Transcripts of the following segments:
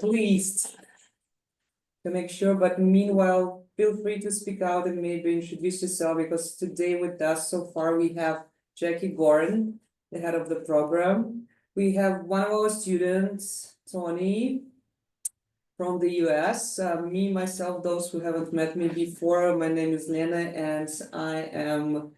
at least to make sure. But meanwhile, feel free to speak out and maybe introduce yourself, because today with us so far we have Jackie Gorin, the head of the program. We have one of our students, Tony, from the US. Myself, those who haven't met me before, my name is Lena, and I am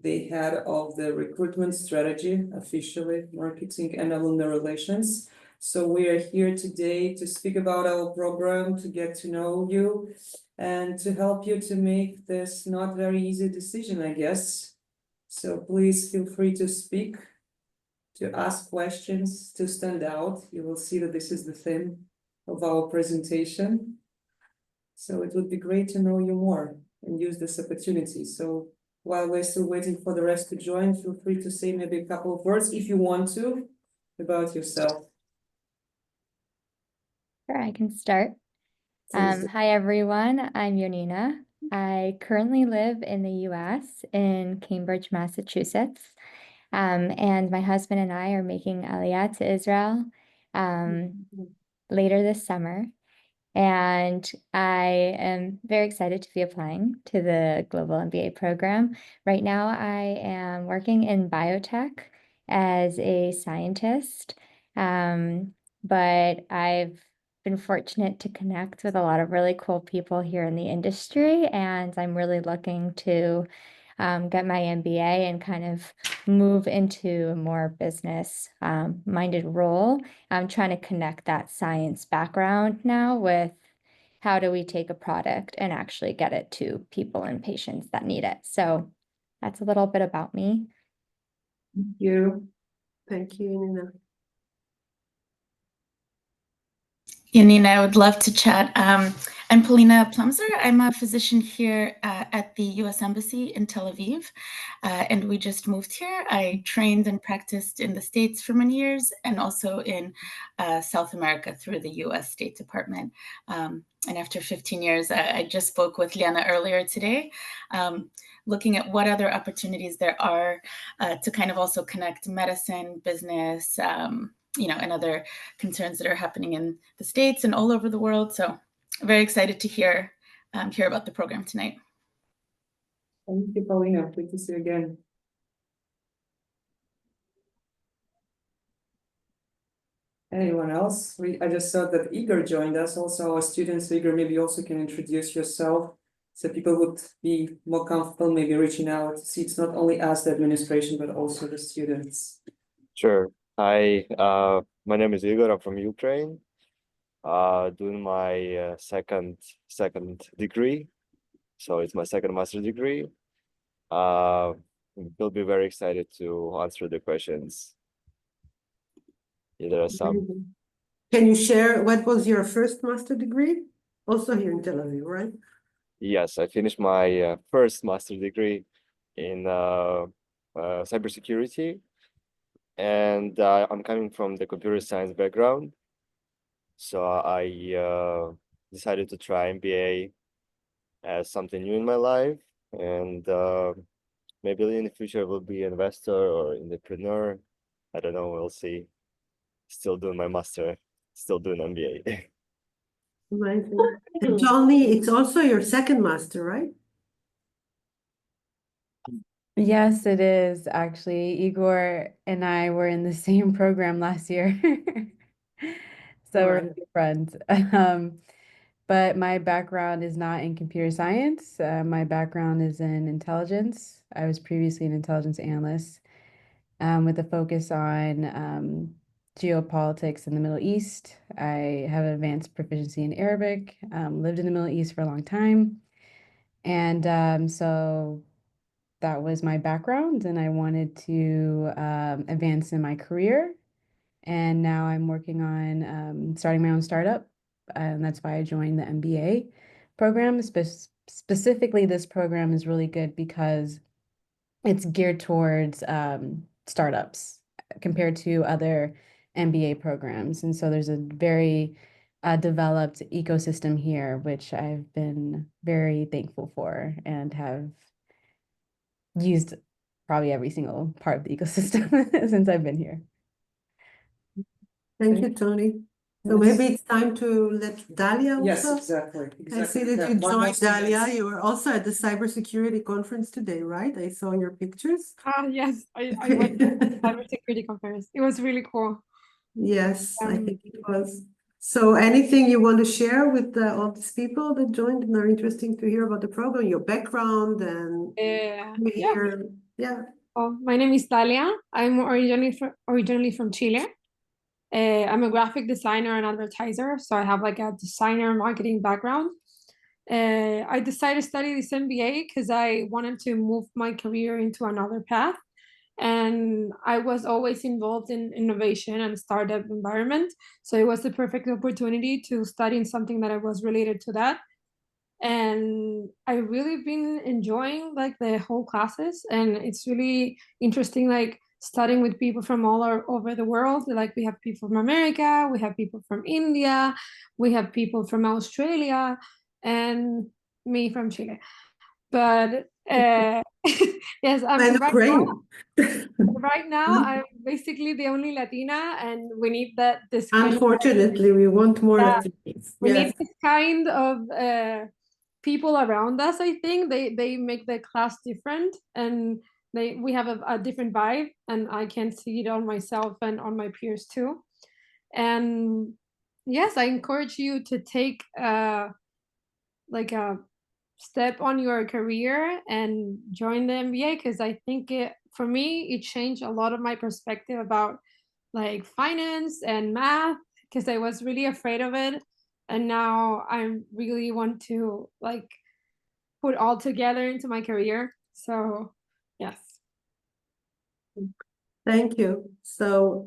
the head of the recruitment strategy, officially marketing and alumni relations. So we are here today to speak about our program, to get to know you, and to help you to make this not very easy decision, I guess. So please feel free to speak, to ask questions, to stand out. You will see that this is the theme of our presentation. So it would be great to know you more and use this opportunity. So while we're still waiting for the rest to join, feel free to say maybe a couple of words, if you want to, about yourself. Sure, I can start. Hi, everyone. I'm Yonina. I currently live in the US in Cambridge, Massachusetts. And my husband and I are making Aliyah to Israel later this summer. And I am very excited to be applying to the Global MBA program. Right now, I am working in biotech as a scientist, but I've been fortunate to connect with a lot of really cool people here in the industry, and I'm really looking to get my MBA and kind of move into a more business minded role. I'm trying to connect that science background now with how do we take a product and actually get it to people and patients that need it. So that's a little bit about me. Thank you. Thank you, Nina. Yanina, I would love to chat. I'm Polina Plumser. I'm a physician here at the US Embassy in Tel Aviv, and we just moved here. I trained and practiced in the States for many years and also in South America through the US State Department. And after 15 years, I just spoke with Liana earlier today, looking at what other opportunities there are to kind of also connect medicine, business, and other concerns that are happening in the States and all over the world. So very excited to hear about the program tonight. Thank you, Paulina. Good to see you again. Anyone else? I just saw that Igor joined us. Also, our students, Igor, maybe you also can introduce yourself so people would be more comfortable maybe reaching out to see it's not only us, the administration, but also the students. Sure. Hi, my name is Igor. I'm from Ukraine, doing my second degree. So it's my second master's degree. We'll be very excited to answer the questions. There are some. Can you share what was your first master degree? Also here in Tel Aviv, right? Yes, I finished my first master's degree in cybersecurity. And I'm coming from the computer science background. So I decided to try MBA as something new in my life. And maybe in the future I will be an investor or entrepreneur. I don't know, we'll see. Still doing my master, still doing MBA. Amazing. And Tony, it's also your second master, right? Yes, it is actually. Igor and I were in the same program last year. So we're good friends. But my background is not in computer science. My background is in intelligence. I was previously an intelligence analyst with a focus on geopolitics in the Middle East. I have advanced proficiency in Arabic, lived in the Middle East for a long time. And so that was my background, and I wanted to advance in my career. And now I'm working on starting my own startup, and that's why I joined the MBA program. Specifically, this program is really good because it's geared towards startups compared to other MBA programs. And so there's a very developed ecosystem here, which I've been very thankful for and have used probably every single part of the ecosystem since I've been here. Thank you, Tony. So maybe it's time to let Dalia Yes, also. exactly, I see exactly. that Yeah, you one more joined, Dalia. sentence. You were also at the cybersecurity conference today, right? I saw your pictures. Yes, I went to the cybersecurity conference. It was really cool. Yes, I Um, think it was. So anything you want to share with all these people that joined and are interesting to hear about the program, your background and yeah. here, yeah. Oh, my name is Dalia. I'm originally from Chile. I'm a graphic designer and advertiser, so I have like a designer marketing background. I decided to study this MBA because I wanted to move my career into another path. And I was always involved in innovation and startup environment. So it was the perfect opportunity to study in something that I was related to that. And I really been enjoying like the whole classes, and it's really interesting like studying with people from over the world. Like we have people from America, we have people from India, we have people from Australia, and me from Chile. But yes, And Ukraine. right now I'm basically the only Latina, and we need this kind of, Unfortunately, we want more Yeah. Latinos. we Yes. need this kind of people around us. I think they make the class different, and we have a different vibe, and I can see it on myself and on my peers too. And yes, I encourage you to take like a step on your career and join the MBA, because I think for me it changed a lot of my perspective about like finance and math, because I was really afraid of it, and now I really want to like put all together into my career. So yes. Thank you. So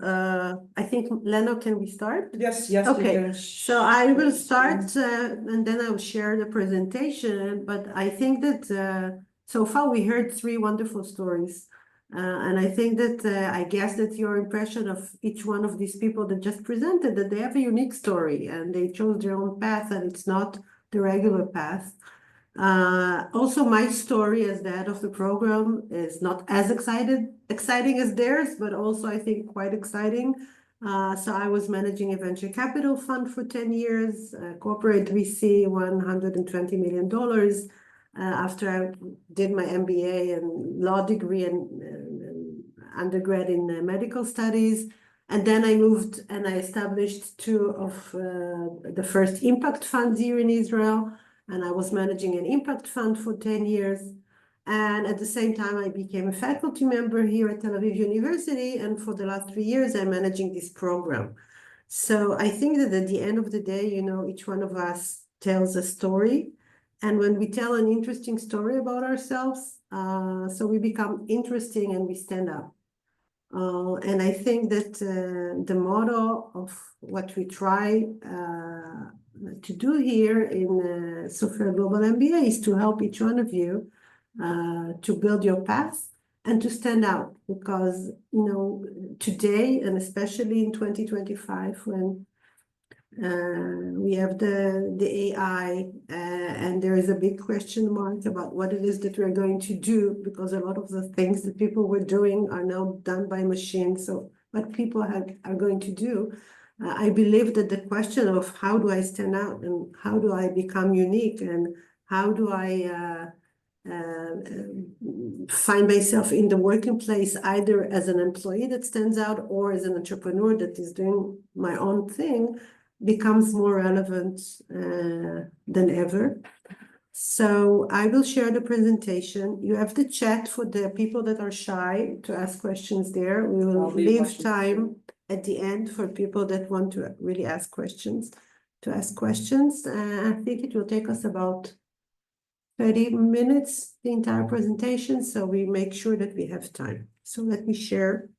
I think Leno, can we start? Yes, yes. Okay, you can so I will share. start and then I'll share the presentation. But I think that so far we heard three wonderful stories. And I think that I guess that your impression of each one of these people that just presented, that they have a unique story and they chose their own path and it's not the regular path. Also, my story as the head of the program is not as exciting as theirs, but also I think quite exciting. So I was managing a venture capital fund for 10 years, corporate VC, $120 million. After I did my MBA and law degree and undergrad in medical studies. And then I moved and I established two of the first impact funds here in Israel. And I was managing an impact fund for 10 years. And at the same time, I became a faculty member here at Tel Aviv University. And for the last 3 years, I'm managing this program. So I think that at the end of the day, you know, each one of us tells a story. And when we tell an interesting story about ourselves, so we become interesting and we stand up. And I think that the motto of what we try to do here in Sofaer Global MBA is to help each one of you to build your path and to stand out, because you know today and especially in 2025 when we have the AI and there is a big question mark about what it is that we're going to do, because a lot of the things that people were doing are now done by machines. So what people are going to do, I believe that the question of how do I stand out and how do I become unique and how do I find myself in the working place, either as an employee that stands out or as an entrepreneur that is doing my own thing, becomes more relevant than ever. So I will share the presentation. You have the chat for the people that are shy to ask questions there. We will leave time at the end for people that want to really ask questions, I think it will take us about 30 minutes, the entire presentation, so we make sure that we have time. So let me share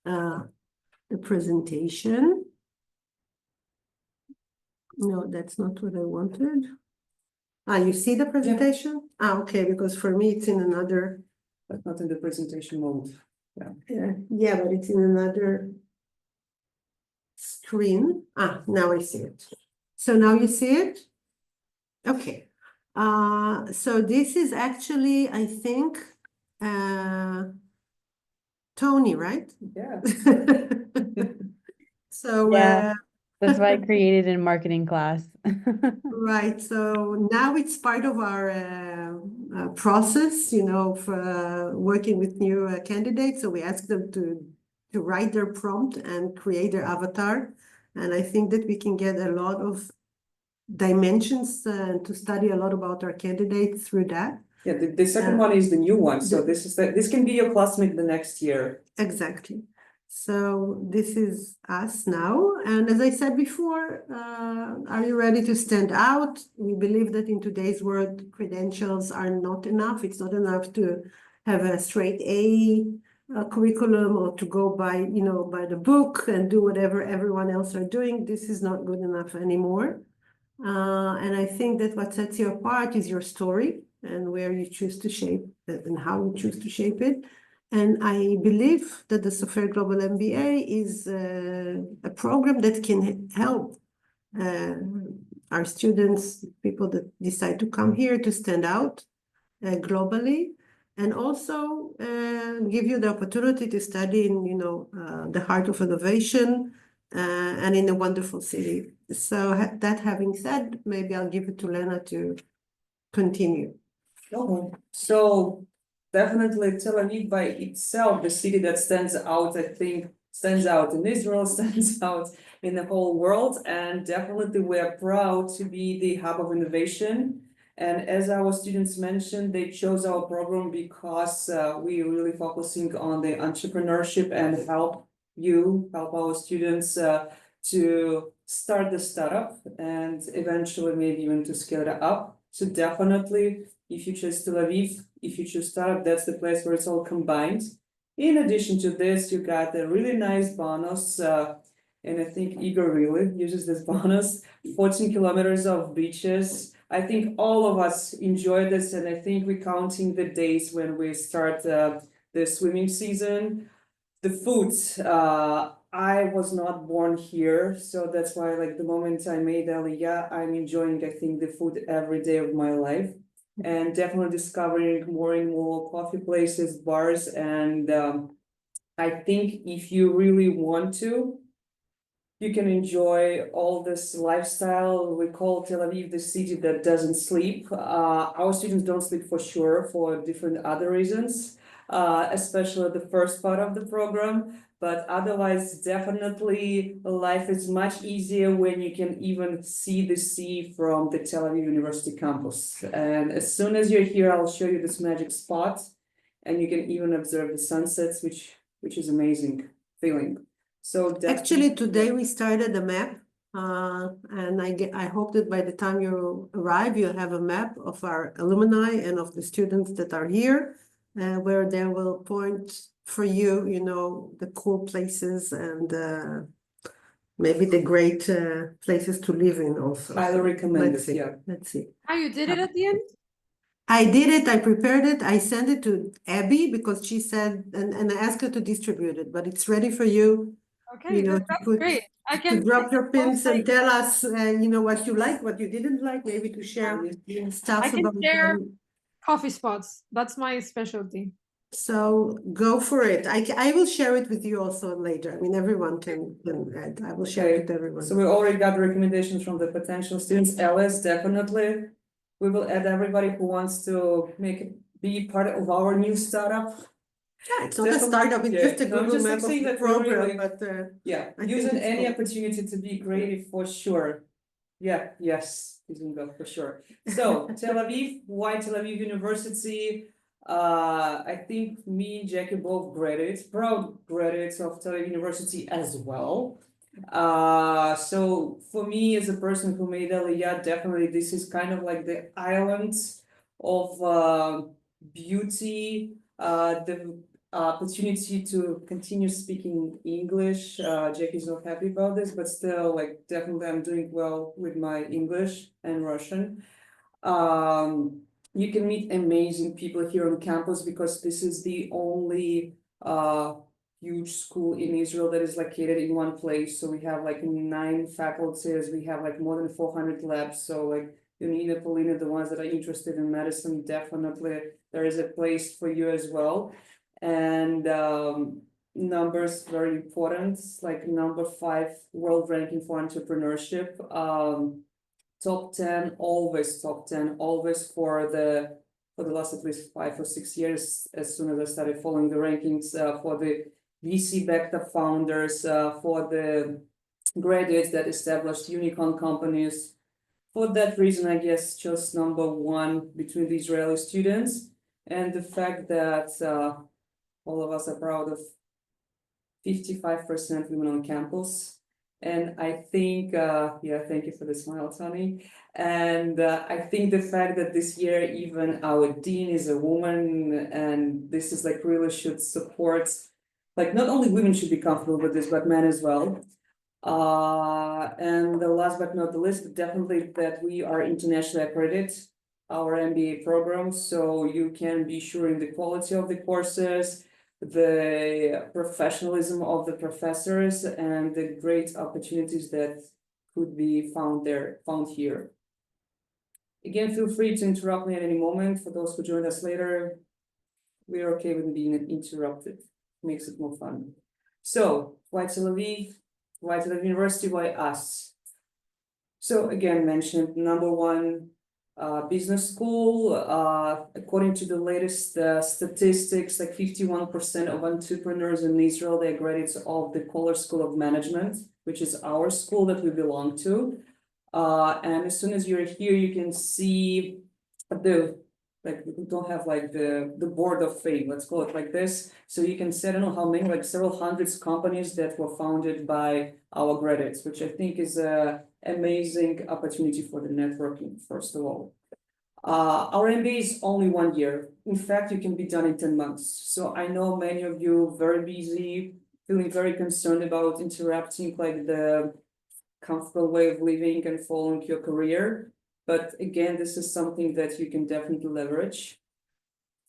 the presentation. No, that's not what I wanted. You see the presentation? Okay, because for me it's in another. But not in the presentation mode. Yeah, but it's in another screen. Now I see it. So now you see it? Okay. So this is actually, I think, Tony, right? Yeah. So Yeah. That's why I created a marketing class. Right, so now it's part of our process, you know, for working with new candidates. So we ask them to write their prompt and create their avatar. And I think that we can get a lot of dimensions to study a lot about our candidates through that. Yeah, the second one is the new one, so this can be your classmate the next year. Exactly. So this is us now. And as I said before, are you ready to stand out? We believe that in today's world, credentials are not enough. It's not enough to have a straight A curriculum or to go by, you know, by the book and do whatever everyone else are doing. This is not good enough anymore. And I think that what sets you apart is your story and where you choose to shape it and how you choose to shape it. And I believe that the Sofaer Global MBA is a program that can help our students, people that decide to come here, to stand out globally, and also give you the opportunity to study in, you know, the heart of innovation and in a wonderful city. So that having said, maybe I'll give it to Lena to continue. Okay, so definitely Tel Aviv by itself, the city that stands out, I think, stands out in Israel, stands out in the whole world, and definitely we're proud to be the hub of innovation. And as our students mentioned, they chose our program because we're really focusing on the entrepreneurship and help our students to start the startup and eventually maybe even to scale it up. So definitely, if you choose Tel Aviv, if you choose startup, that's the place where it's all combined. In addition to this, you got a really nice bonus, and I think Igor really uses this bonus, 14 kilometers of beaches. I think all of us enjoy this, and I think we're counting the days when we start the swimming season. The food, I was not born here, so that's why like the moment I made Aliyah, I'm enjoying, I think, the food every day of my life. And definitely discovering more and more coffee places, bars, and I think if you really want to, you can enjoy all this lifestyle. We call Tel Aviv the city that doesn't sleep. Our students don't sleep for sure for different other reasons, especially the first part of the program. But otherwise, definitely life is much easier when you can even see the sea from the Tel Aviv University campus. And as soon as you're here, I'll show you this magic spot, and you can even observe the sunsets, which is amazing feeling. So actually, today we started a map, and I hope that by the time you arrive, you have a map of our alumni and of the students that are here, where they will point for you, you know, the cool places and maybe the great places to live in also. Highly recommend Let's it, see. yeah. Let's see. Oh, you did it at the end? I did it, I prepared it, I sent it to Abby because she said, and I asked her to distribute it, but it's ready for you. Okay, You know, that's to great. I to can drop your pins and like, tell us, you know, what you like, what you didn't like, maybe to share stuff I can about share them. coffee spots. That's my specialty. So go for it. I will share it with you also later. I mean, everyone can add. I will share it with everyone. So we already got recommendations from the potential students. Alice, definitely. We will add everybody who wants to be part of our new startup. Yeah, it's not a startup, it's just a No, I'm Google just Map saying of the that we're program, really- but Yeah, I think using it's any cool. opportunity to be creative for sure. Yeah, yes, using that for sure. So Tel Aviv, why Tel Aviv University? I think me and Jackie both proud graduates of Tel Aviv University as well. So for me as a person who made Aliyah, definitely this is kind of like the island of beauty, the opportunity to continue speaking English. Jackie's not happy about this, but still, like, definitely I'm doing well with my English and Russian. You can meet amazing people here on campus because this is the only huge school in Israel that is located in one place. So we have like 9 faculties, we have like more than 400 labs. So like Yunina, Polina, the ones that are interested in medicine, definitely there is a place for you as well. And numbers very important, like number 5 world ranking for entrepreneurship. Top 10, always top 10, always for the last at least 5 or 6 years, as soon as I started following the rankings, for the VC-backed founders, for the graduates that established unicorn companies. For that reason, I guess, chose number 1 between the Israeli students, and the fact that all of us are proud of 55% women on campus. And I think, yeah, thank you for the smile, Tony. And I think the fact that this year even our dean is a woman, and this is like really should support, like not only women should be comfortable with this, but men as well. And the last but not the least, definitely that we are internationally accredited, our MBA program, so you can be sure in the quality of the courses, the professionalism of the professors, and the great opportunities that could be found here. Again, feel free to interrupt me at any moment. For those who join us later, we're okay with being interrupted. Makes it more fun. So, why Tel Aviv? Why Tel Aviv University? Why us? So again, mentioned number 1 business school. According to the latest statistics, like 51% of entrepreneurs in Israel, they're graduates of the Coller School of Management, which is our school that we belong to. And as soon as you're here, you can see we don't have like the board of fame, let's call it like this. So you can see, I don't know how many, like several hundreds companies that were founded by our graduates, which I think is a amazing opportunity for the networking, first of all. Our MBA is only 1 year. In fact, you can be done in 10 months. So I know many of you very busy, feeling very concerned about interrupting like the comfortable way of living and following your career. But again, this is something that you can definitely leverage.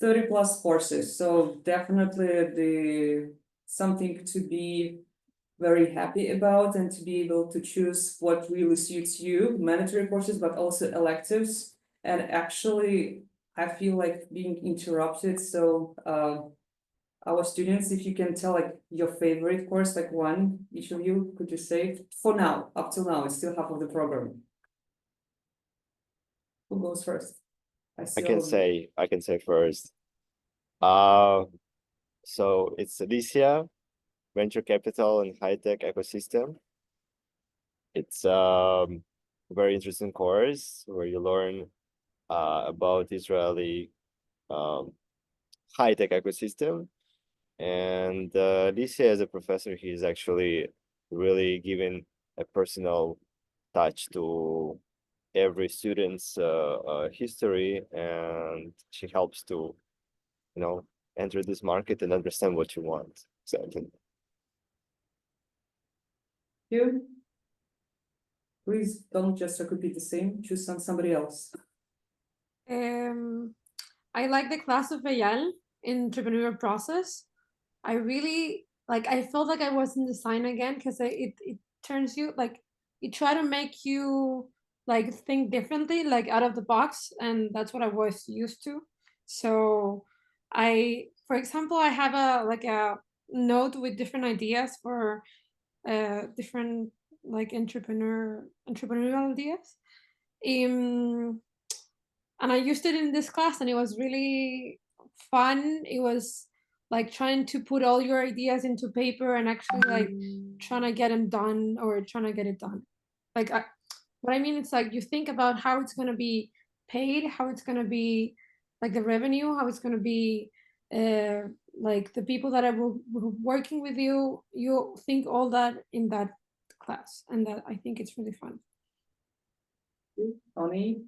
30 plus courses, so definitely something to be very happy about, and to be able to choose what really suits you, mandatory courses, but also electives. And actually, I feel like being interrupted, so our students, if you can tell like your favorite course, like one, each of you, could you say, for now, up till now, it's still half of the program. Who goes first? I can say first. So it's Alicia, Venture Capital and High Tech Ecosystem. It's a very interesting course where you learn about Israeli high tech ecosystem. And Alicia, as a professor, he's actually really given a personal touch to every student's history, and she helps to, enter this market and understand what you want. Exactly. You? Please don't just repeat the same, choose somebody else. I like the class of Eyal in entrepreneurial process. I really I felt like I was in design again, because it turns you it try to make you think differently, out of the box, and that's what I was used to. So for example, I have a note with different ideas for different entrepreneurial ideas. And I used it in this class, and it was really fun. It was trying to put all your ideas into paper and actually trying to get them done, or trying to get it done. What I mean, it's you think about how it's going to be paid, how it's going to be the revenue, how it's going to be the people that are working with you. You think all that in that class, and that I think it's really fun. Tony?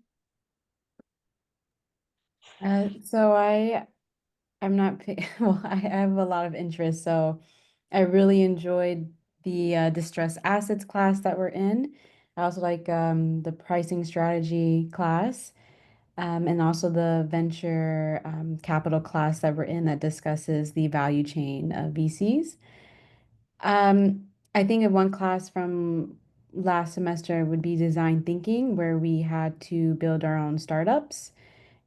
So I'm not well, I have a lot of interest, so I really enjoyed the distressed assets class that we're in. I also like the pricing strategy class, and also the venture capital class that we're in that discusses the value chain of VCs. I think of one class from last semester would be design thinking, where we had to build our own startups.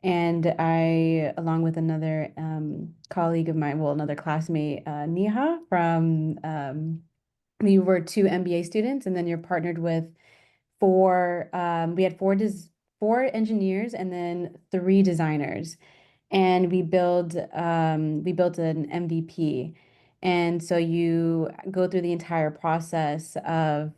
And I, along with another colleague of mine, well, another classmate, Neha, we were 2 MBA students, and then you're partnered with we had four engineers and then 3 designers, and we built an MVP. And so you go through the entire process of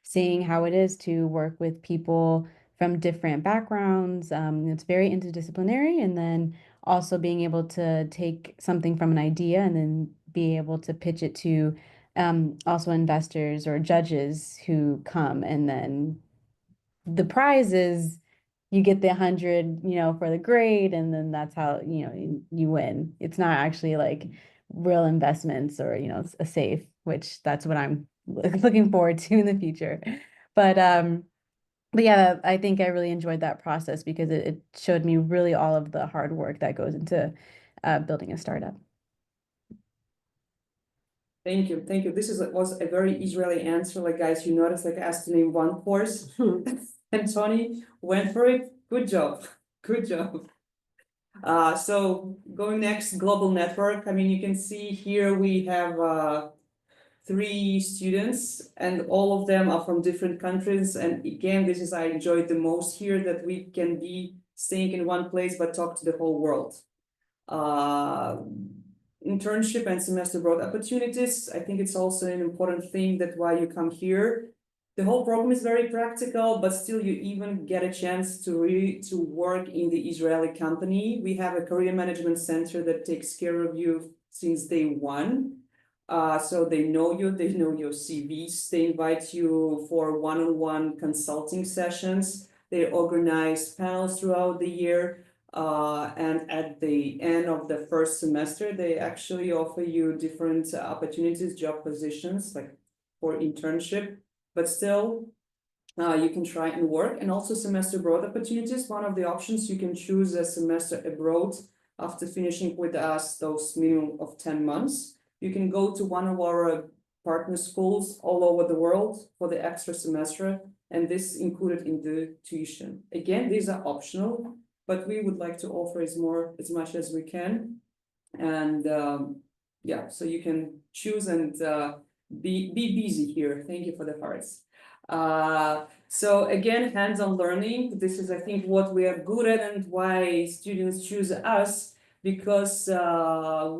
seeing how it is to work with people from different backgrounds. It's very interdisciplinary, and then also being able to take something from an idea and then be able to pitch it to also investors or judges who come, and then the prize is you get the 100, for the grade, and then that's how, you win. It's not actually like real investments or, a safe, which that's what I'm looking forward to in the future. But yeah, I think I really enjoyed that process because it showed me really all of the hard work that goes into building a startup. Thank you, thank you. This was a very Israeli answer. Like, guys, you notice, like, I asked to name one course, and Tony went for it. Good job, good job. So going next, global network. I mean, you can see here we have 3 students, and all of them are from different countries. And again, this is I enjoyed the most here, that we can be staying in one place but talk to the whole world. Internship and semester abroad opportunities. I think it's also an important thing that why you come here. The whole program is very practical, but still you even get a chance to work in the Israeli company. We have a career management center that takes care of you since day one. So they know you, they know your CVs, they invite you for one-on-one consulting sessions. They organize panels throughout the year. And at the end of the first semester, they actually offer you different opportunities, job positions, like for internship, but still you can try and work. And also semester abroad opportunities. One of the options, you can choose a semester abroad after finishing with us those minimum of 10 months. You can go to one of our partner schools all over the world for the extra semester, and this included in the tuition. Again, these are optional, but we would like to offer as much as we can. And yeah, so you can choose and be busy here. Thank you for the hearts. So again, hands-on learning. This is, I think, what we are good at and why students choose us, because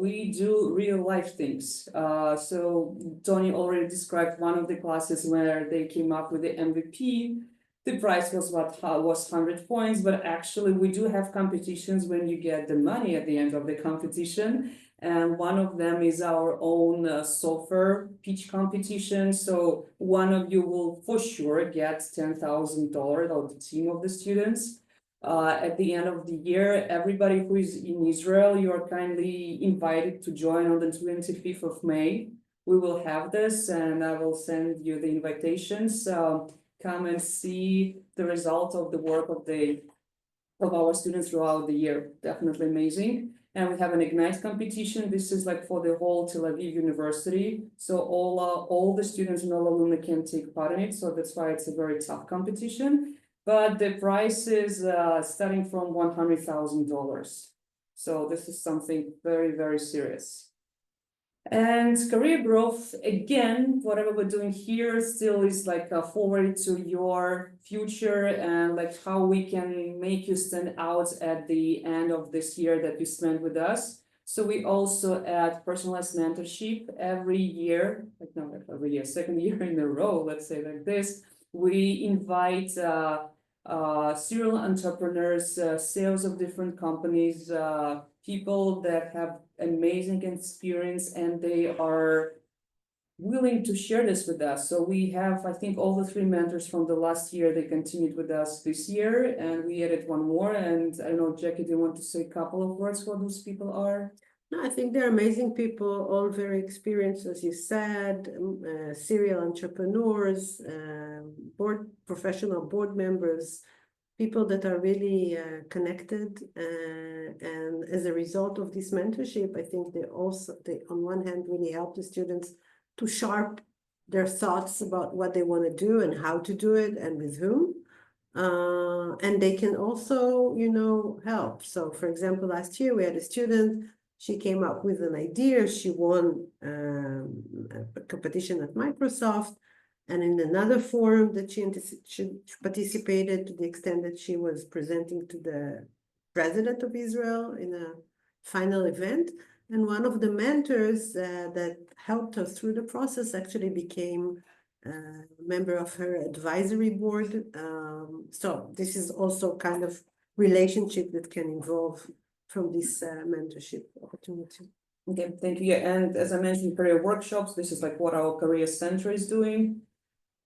we do real life things. So Tony already described one of the classes where they came up with the MVP. The price was 100 points, but actually we do have competitions when you get the money at the end of the competition. And one of them is our own Sofaer pitch competition. So one of you will for sure get $10,000, or the team of the students. At the end of the year, everybody who is in Israel, you are kindly invited to join on the 25th of May. We will have this, and I will send you the invitations. Come and see the result of the work of our students throughout the year. Definitely amazing. And we have an Ignite competition. This is like for the whole Tel Aviv University. So all the students and all alumni can take part in it. So that's why it's a very tough competition. But the price is starting from $100,000. So this is something very, very serious. And career growth, again, whatever we're doing here still is like forward to your future, and like how we can make you stand out at the end of this year that you spend with us. So we also add personalized mentorship every year, second year in a row, let's say like this. We invite serial entrepreneurs, sales of different companies, people that have amazing experience, and they are willing to share this with us. So we have, I think, all the 3 mentors from the last year, they continued with us this year, and we added one more. And I don't know, Jackie, do you want to say a couple of words what those people are? No, I think they're amazing people, all very experienced, as you said, serial entrepreneurs, professional board members, people that are really connected, and as a result of this mentorship, I think they on one hand really help the students to sharpen their thoughts about what they want to do and how to do it and with whom. And they can also, help. So for example, last year we had a student, she came up with an idea, she won a competition at Microsoft, and in another forum that she participated to the extent that she was presenting to the president of Israel in a final event. And one of the mentors that helped her through the process actually became a member of her advisory board. So this is also kind of relationship that can evolve from this mentorship opportunity. Okay, thank you. Yeah, and as I mentioned, career workshops, this is like what our career center is doing.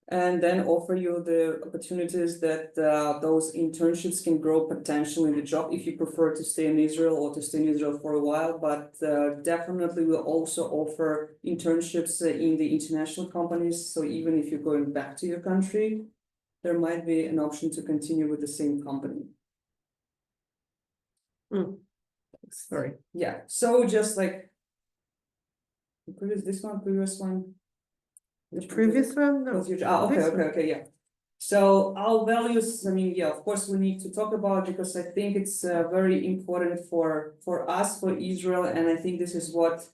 And then offer you the opportunities that those internships can grow potentially in the job if you prefer to stay in Israel or to stay in Israel for a while. But definitely we'll also offer internships in the international companies. So even if you're going back to your country, there might be an option to continue with the same company. Sorry. Yeah. So just like previous one. The previous one? No. Okay, yeah. So our values, I mean, yeah, of course we need to talk about because I think it's very important for us, for Israel, and I think this is what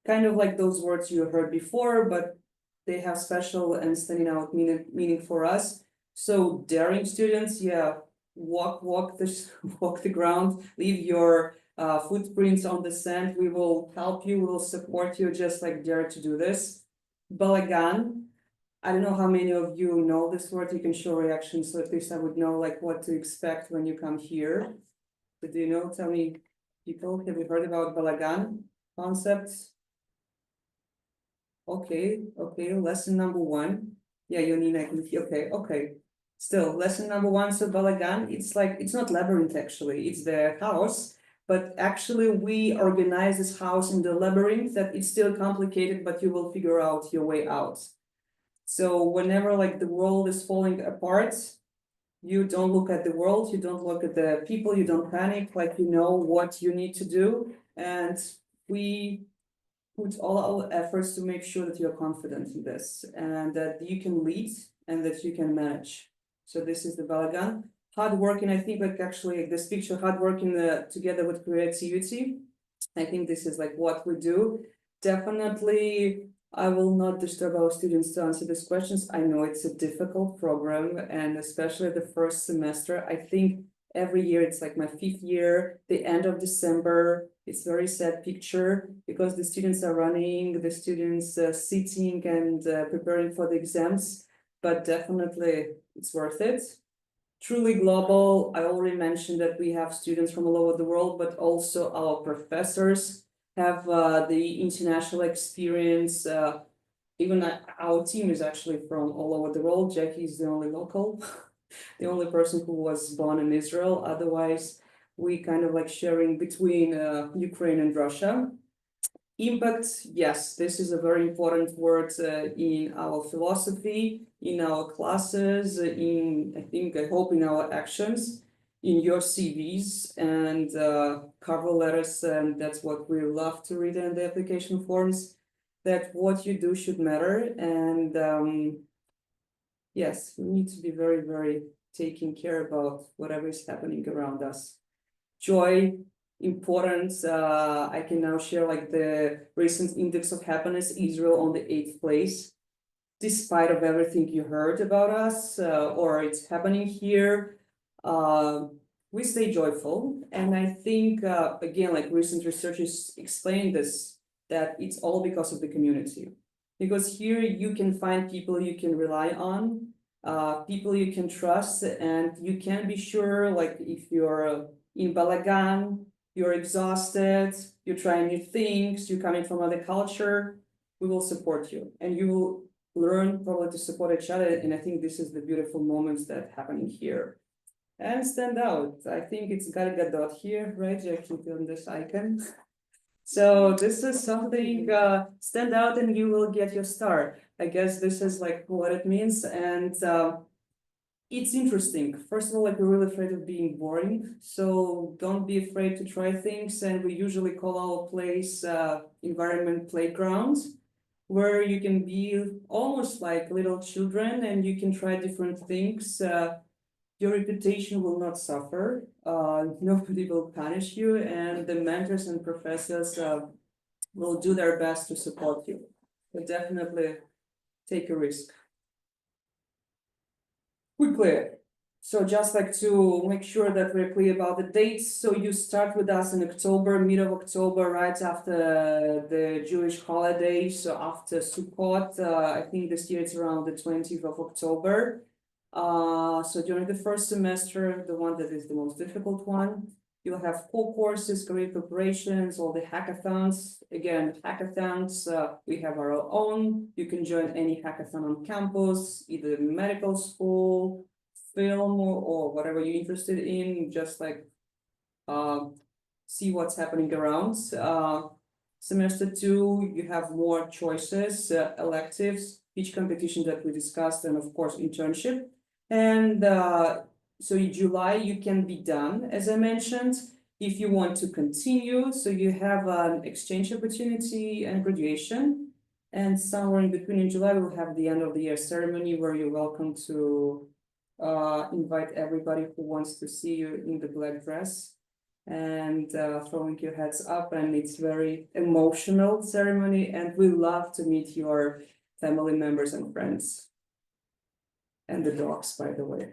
kind of like those words you heard before, but they have special and standing out meaning for us. So daring students, yeah, walk the ground, leave your footprints on the sand. We will help you, we will support you, just like dare to do this. Balagan. I don't know how many of you know this word. You can show reactions, so at least I would know like what to expect when you come here. So do you know? Tell me, people, have you heard about Balagan concepts? Okay, lesson number 1. Yeah, Yonina, okay. Still, lesson number 1, so Balagan, it's like, it's not labyrinth actually, it's the house. But actually we organize this house in the labyrinth that it's still complicated, but you will figure out your way out. So whenever like the world is falling apart, you don't look at the world, you don't look at the people, you don't panic, like you know what you need to do. And we put all our efforts to make sure that you're confident in this and that you can lead and that you can manage. So this is the Balagan. Hard working, I think like actually this picture, hard working together with creativity. I think this is like what we do. Definitely, I will not disturb our students to answer these questions. I know it's a difficult program and especially the first semester. I think every year, it's like my 5th year, the end of December, it's very sad picture because the students are running, the students sitting and preparing for the exams, but definitely it's worth it. Truly global, I already mentioned that we have students from all over the world, but also our professors have the international experience. Even our team is actually from all over the world. Jackie is the only local, the only person who was born in Israel. Otherwise, we kind of like sharing between Ukraine and Russia. Impact, yes, this is a very important word in our philosophy, in our classes, I hope in our actions, in your CVs and cover letters, and that's what we love to read in the application forms, that what you do should matter. And yes, we need to be very, very taking care about whatever is happening around us. Joy, importance, I can now share like the recent index of happiness, Israel on the 8th place. Despite of everything you heard about us or it's happening here, we stay joyful. And I think, again, like recent research is explaining this, that it's all because of the community. Because here you can find people you can rely on, people you can trust, and you can be sure, like if you're in Balagan, you're exhausted, you're trying new things, you're coming from another culture, we will support you. And you will learn probably to support each other. And I think this is the beautiful moments that happening here. And stand out. I think it's Gal Gadot here, right? Jackie on this icon. So this is something, stand out and you will get your star. I guess this is like what it means. And it's interesting. First of all, like we're really afraid of being boring. So don't be afraid to try things. And we usually call our place environment playground, where you can be almost like little children and you can try different things. your reputation will not suffer. Nobody will punish you, and the mentors and professors will do their best to support you. But definitely take a risk. Quickly. So just like to make sure that we're clear about the dates. So you start with us in October, mid of October, right after the Jewish holiday. So after Sukkot, I think this year it's around the 20th of October. So during the first semester, the one that is the most difficult one, you'll have core courses, career preparations, all the hackathons. Again, hackathons, we have our own. You can join any hackathon on campus, either medical school, film, or whatever you're interested in, just like see what's happening around. Semester 2, you have more choices, electives, each competition that we discussed, and of course, internship. And so in July, you can be done, as I mentioned. If you want to continue, so you have an exchange opportunity and graduation. And somewhere in between in July, we'll have the end of the year ceremony where you're welcome to invite everybody who wants to see you in the black dress and throwing your heads up. And it's very emotional ceremony, and we love to meet your family members and friends. And the dogs, by the way.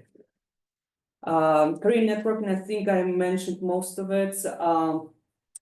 Career networking, I think I mentioned most of it.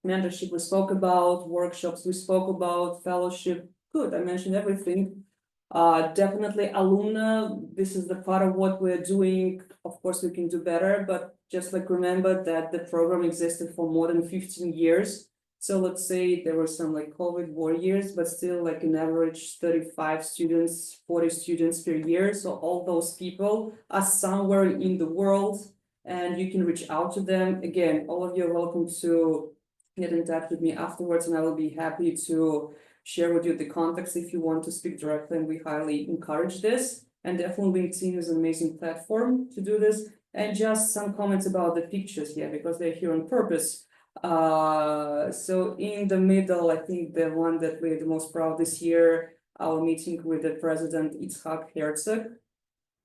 Mentorship we spoke about, workshops we spoke about, fellowship, good, I mentioned everything. Definitely alumna, this is the part of what we're doing. Of course, we can do better, but just like remember that the program existed for more than 15 years. So let's say there were some like COVID war years, but still like an average 35 students, 40 students per year. So all those people are somewhere in the world and you can reach out to them. Again, all of you are welcome to get in touch with me afterwards, and I will be happy to share with you the contacts if you want to speak directly, and we highly encourage this. And definitely LinkedIn is an amazing platform to do this. And just some comments about the pictures here, because they're here on purpose. So in the middle, I think the one that we're the most proud this year, our meeting with the President Itzhak Herzog.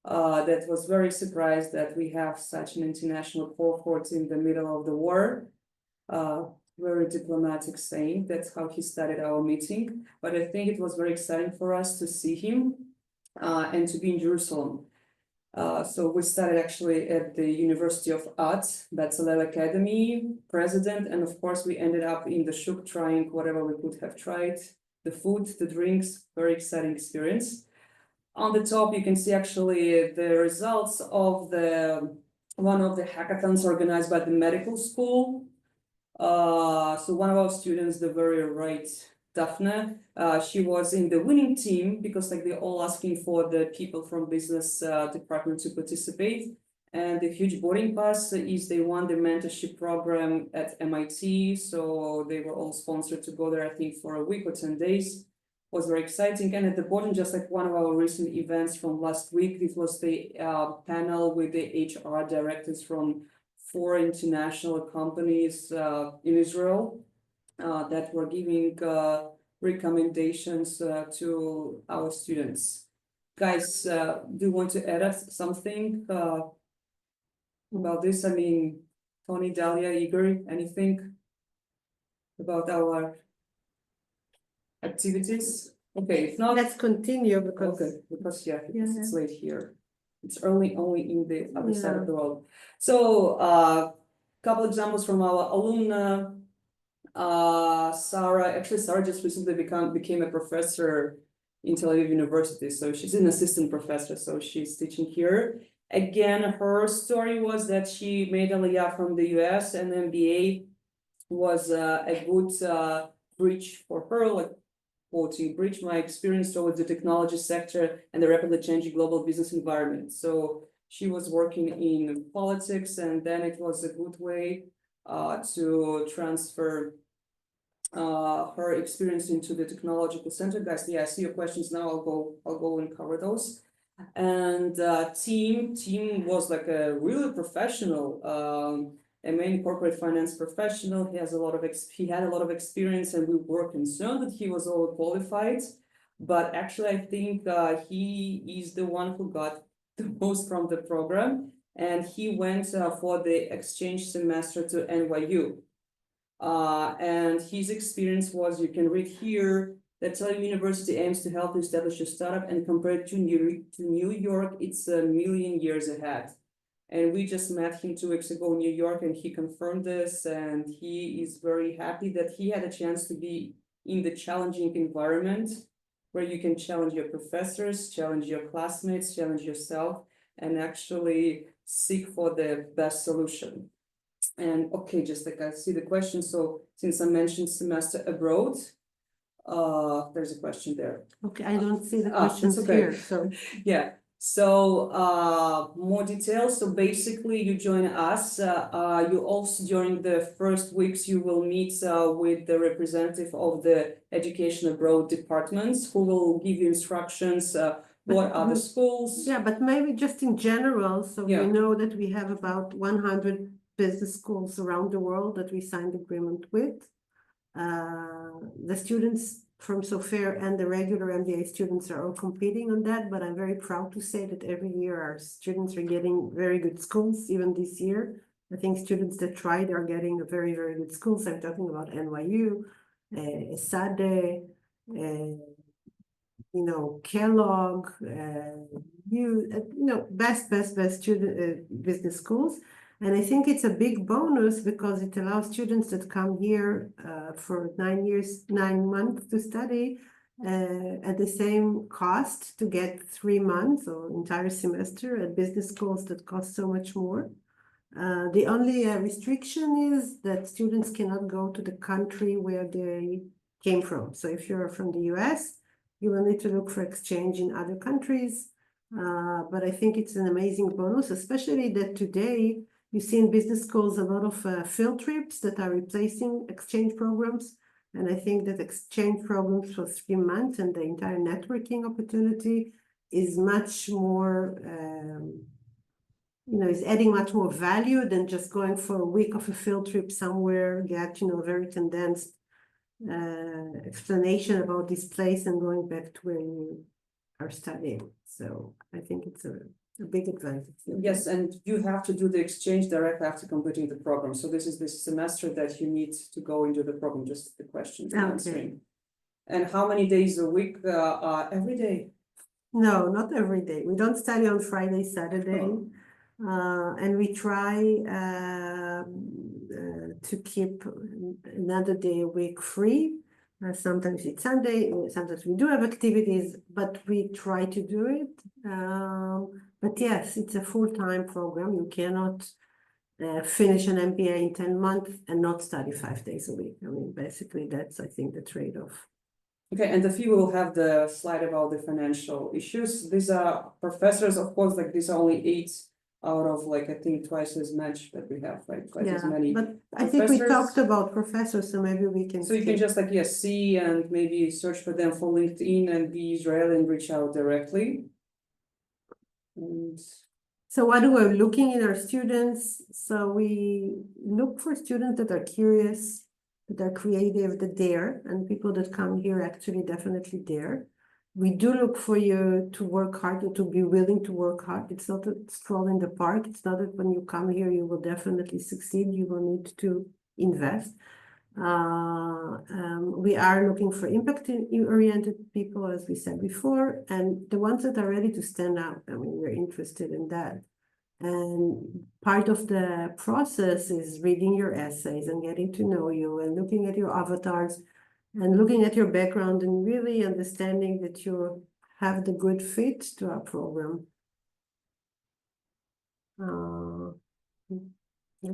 That was very surprised that we have such an international cohort in the middle of the war. Very diplomatic saying, that's how he started our meeting. But I think it was very exciting for us to see him and to be in Jerusalem. So we started actually at the University of Arts, Bezalel Academy, president, and of course we ended up in the shuk trying whatever we could have tried, the food, the drinks, very exciting experience. On the top, you can see actually the results of one of the hackathons organized by the medical school. So one of our students, the very right Daphne, she was in the winning team because like they're all asking for the people from business department to participate. And the huge boarding pass is they won the mentorship program at MIT. So they were all sponsored to go there, I think, for a week or 10 days. Was very exciting. And at the bottom, just like one of our recent events from last week, this was the panel with the HR directors from 4 international companies in Israel that were giving recommendations to our students. Guys, do you want to add something about this? I mean, Tony, Dalia, Igor, anything about our activities? Okay, if not, Let's continue because yeah, it's late here. It's early only in the other side of Yeah. the world. So, couple examples from our alumna. Sarah just recently became a professor in Tel Aviv University. So she's an assistant professor, so she's teaching here. Again, her story was that she made Aliyah from the US, and MBA was a good bridge for her, like quoting, bridge my experience towards the technology sector and the rapidly changing global business environment. So she was working in politics, and then it was a good way to transfer her experience into the technological center. Guys, yeah, I see your questions now. I'll go and cover those. And team was like a really professional, a main corporate finance professional. He had a lot of experience, and we were concerned that he was overqualified. But actually, I think he is the one who got the most from the program. and he went for the exchange semester to NYU. And his experience was, you can read here, that Tel Aviv University aims to help you establish a startup, and compared to New York, it's a million years ahead. And we just met him 2 weeks ago in New York, and he confirmed this, and he is very happy that he had a chance to be in the challenging environment where you can challenge your professors, challenge your classmates, challenge yourself, and actually seek for the best solution. And okay, just like I see the question, so since I mentioned semester abroad, there's a question there. Okay, I don't see the That's questions okay. here, so. Yeah, so more details. So basically you join us, you also during the first weeks you will meet with the representative of the education abroad departments who will give you instructions, what are the schools. Yeah, but maybe just in general, so Yeah. we know that we have about 100 business schools around the world that we signed agreement with. The students from Sofaer and the regular MBA students are all competing on that, but I'm very proud to say that every year our students are getting very good schools, even this year. I think students that tried are getting a very, very good schools. I'm talking about NYU, ESADE, Kellogg, best student business schools. And I think it's a big bonus because it allows students that come here for 9 months to study at the same cost to get 3 months or entire semester at business schools that cost so much more. The only restriction is that students cannot go to the country where they came from. So if you're from the US, you will need to look for exchange in other countries. But I think it's an amazing bonus, especially that today you see in business schools a lot of field trips that are replacing exchange programs. And I think that exchange programs for 3 months and the entire networking opportunity is much more, is adding much more value than just going for a week of a field trip somewhere, get, very condensed explanation about this place and going back to where you are studying. So I think it's a big advantage. Yes, and you have to do the exchange directly after completing the program. So this is the semester that you need to go into the program, just the questions answering. And how many days a week? Every day? No, not every day. We don't study on Friday, Saturday. And we try to keep another day a week free. Sometimes it's Sunday, sometimes we do have activities, but we try to do it. But yes, it's a full-time program. You cannot finish an MBA in 10 months and not study 5 days a week. I mean, basically that's, I think, the trade-off. Okay, and the fee will have the slide about the financial issues. These are professors, of course, like these are only 8 out of I think twice as much that we have, right? Twice as many. But I think we talked about professors, so maybe we can. So you can just see and maybe search for them for LinkedIn and be Israeli and reach out directly. And so what we're looking in our students, so we look for students that are curious, that are creative, that dare, and people that come here actually definitely dare. We do look for you to work hard and to be willing to work hard. It's not a stroll in the park. It's not that when you come here, you will definitely succeed. You will need to invest. We are looking for impact-oriented people, as we said before, and the ones that are ready to stand out. I mean, we're interested in that. And part of the process is reading your essays and getting to know you and looking at your avatars and looking at your background and really understanding that you have the good fit to our program.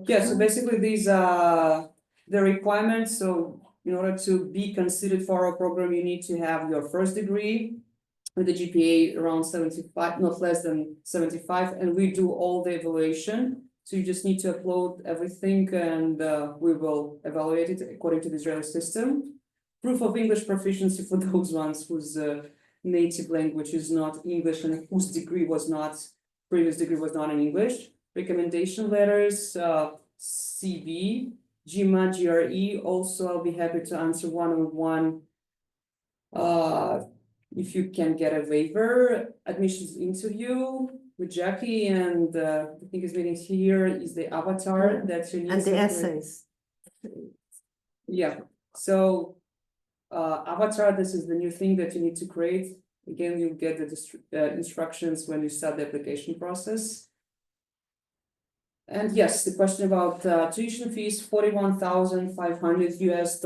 yeah, so basically these are the requirements. So in order to be considered for our program, you need to have your first degree with a GPA around 75, not less than 75, and we do all the evaluation. So you just need to upload everything and we will evaluate it according to the Israeli system. Proof of English proficiency for those ones whose native language is not English and whose previous degree was not in English. Recommendation letters, CV, GMAT, GRE. Also, I'll be happy to answer one-on-one if you can get a waiver. Admissions interview, with Jackie, and I think his meeting here is the avatar that you need. And the to create. essays. Yeah, so avatar, this is the new thing that you need to create. Again, you'll get the instructions when you start the application process. And yes, the question about tuition fees, $41,500 US.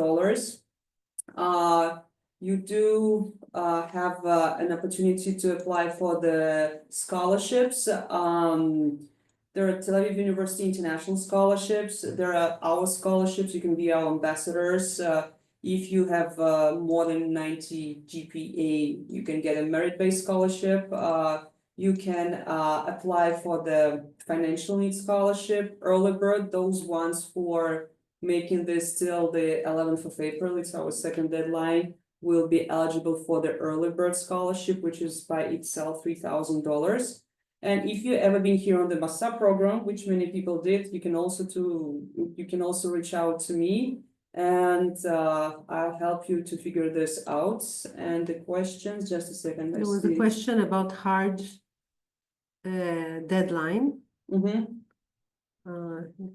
You do have an opportunity to apply for the scholarships. There are Tel Aviv University international scholarships. There are our scholarships. You can be our ambassadors. If you have more than 90 GPA, you can get a merit-based scholarship. You can apply for the financial needs scholarship, early bird, those ones who are making this till the 11th of April, it's our second deadline, will be eligible for the early bird scholarship, which is by itself $3,000. And if you ever been here on the Masa program, which many people did, you can also reach out to me, and I'll help you to figure this out. And the questions, just a second. There was a question about hard deadline. If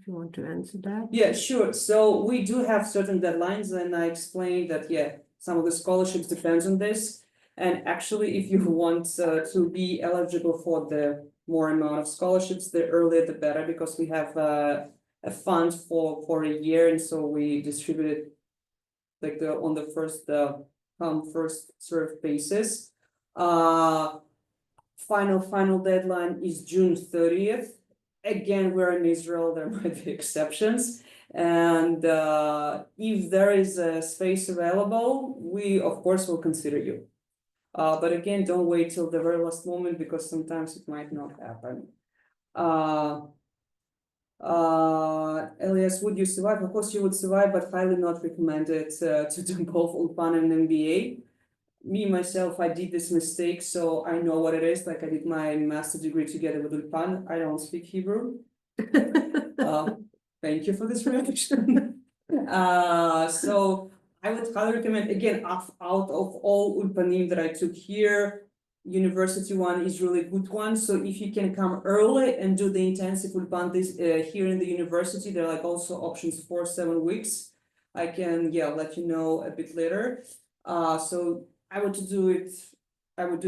you want to answer that. Yeah, sure. So we do have certain deadlines, and I explained that, yeah, some of the scholarships depends on this. And actually, if you want to be eligible for the more amount of scholarships, the earlier the better, because we have a fund for a year, and so we distribute it like on the first come first served basis. Final deadline is June 30th. Again, we're in Israel, there might be exceptions. And if there is a space available, we of course will consider you. But again, don't wait till the very last moment, because sometimes it might not happen. Elias, would you survive? Of course you would survive, but highly not recommended to do both Ulpan and MBA. Me, myself, I did this mistake, so I know what it is. Like, I did my master's degree together with Ulpan. I don't speak Hebrew. Thank you for this reaction. So I would highly recommend, again, out of all Ulpanim that I took here, university one is really good one. So if you can come early and do the intensive Ulpan this here in the university, there are like also options for 7 weeks. I can, yeah, let you know a bit later. So I would do